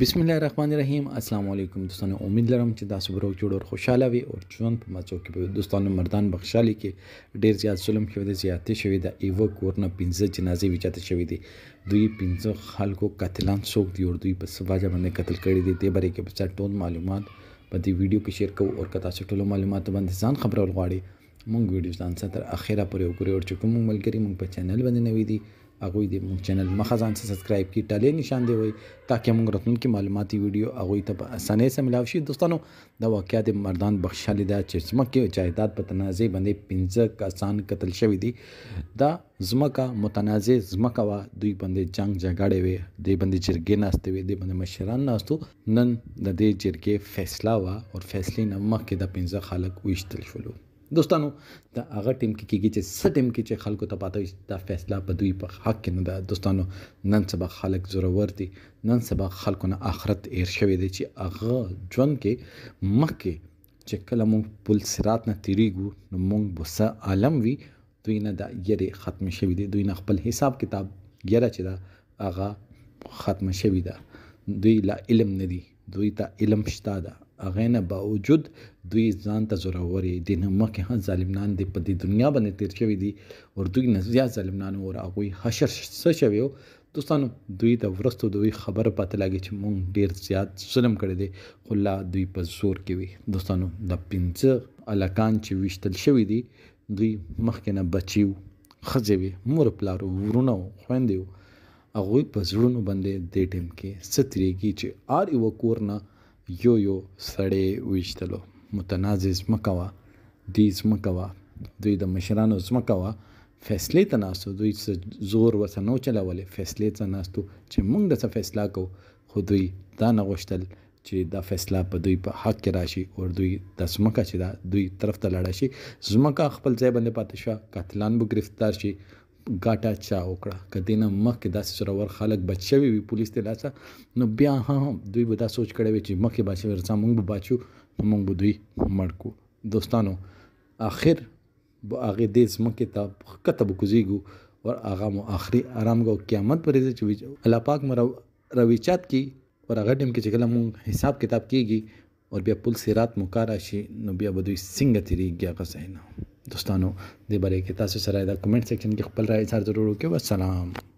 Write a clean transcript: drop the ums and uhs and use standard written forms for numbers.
बिस्मिल्लाहिर्रहमानिर्रहीम अस्सलाम वालेकुम दोस्तों। उम्मीद लरम چې تاسو به روغ جوړ او خوشاله وي او ژوند په مزو کې به دوستانو مردان بخښالي کې ډیر زیات ظلم شوی دی، زیاتې شوی دی. ایو کورنه 15 جنازې وچاته شوی دي. دوی 15 خلکو قاتلان څوک دي او دوی په سواجه باندې قتل کړي دي. د باره کې په ټول معلومات په دې ویډیو کې شیر کوو او کتا څه ټول معلومات باندې ځان خبرول غواړي مونږ ویډیو ځان تر اخره پورې وګورئ او چې کوم ملګری مونږ په چینل باندې نوی دي هغه دې مونږ چینل مخه ځان سبسکرایب کی ټاله نشان دی وي تاکي مونږ راتلونکي معلوماتي ویډیو هغه ته په اسانۍ سره ملاوي شي. دوستانو دا واقعیت مردان بخښالي دا چې زمکه جایداد په تنازع باندې 15 کسان قتل شوی دي. دا زمکه متنازع زمکه وا دوی باندې جنگ جګړه وي، دوی باندې جرګې ناشته وي، دوی باندې مشران ناستو. نن د دې جرګې فیصله وا او فیصلې نه مخکې د 15 خلک وشتل شول. دوستانو دا هغه ټیم کې کېږي چې څه ټیم کې چې خلکو ته پاته دا فیصله په دوی په حق کې نه ده. دوستانو نن سبا خلک زورور دي، نن سبا خلکو نه آخرت ایر شوی دی چې هغه ژوند کې مخکې چې کله مونږ پل صراط نه تیریږو نو مونږ به څه عالم وي. دوی نه دا یری ختم شوی دی، دوی نه خپل حساب کتاب یره چې دا هغه ختم شوی ده. دوی لا علم نه دي، دوی ته علم شته ده، هغه نه باوجود دوی ځان ته زوروري دي. نه مخکې هم ظالمان دي په دې دنیا باندې تیر شوي دي او دوی نه زیات ظالمان او هغوی حشر څه شوي و. دوستانو دوی ته ورستو دوی خبره پته لګي چې مونږ ډیر زیات ظلم کړی دی خو لا دوی په زور کې وي. دوستانو د 15 الکان چې وشتل شوي دي دوی مخکې نه بچي وو، ښځې وي، مور پلار ورونه خویندې وو. هغوی په زړونو باندې دې ټیم کې څه تېرېږي چې هر یوه کور نه یو سړی ویشتلو. متنازع ځمکه وه، دوی ځمکه وه، دوی د مشرانو ځمکه وه. فیصلې ته ناستو، دوی څه زور ورته نه و چلولی، فیصلې ته ناستو چې موږ د څه فیصله کوو. خو دوی دا نه غوښتل چې دا فیصله په دوی په حق کې راشي او دوی د ځمکه چې دا دوی طرف ته لاړه شي. ځمکه خپل ځای باندې پاتې شوه، قاتلان به گرفتار شي. ګاټه چا وکړه که دې نه مخکې داسې زورور خلک بچ شوي وي پولیس د لاسه نو بیا هم دوی به دا سوچ کړی وي چې مخکې بچ شوي رڅه موږ به بچو نو موږ به دوی مړ کړو. دوستانو آخر به هغې دې ځمکې ته ښکته به کوزېږو او هغه مو آخري ارام کو قیامت پر ورځ چې الله پاک مو رویچات کړي او هغه ټیم کې چې کله مونږ حساب کتاب کېږي او بیا پل صراط مو کار راشي نو بیا به دوی څنګه تېرېږي هغه ځای نه. دوستانو دې باره کې تاسو سره د کمنټ سیکشن کې خپل رائے اظهار ضرور وکړئ. والسلام.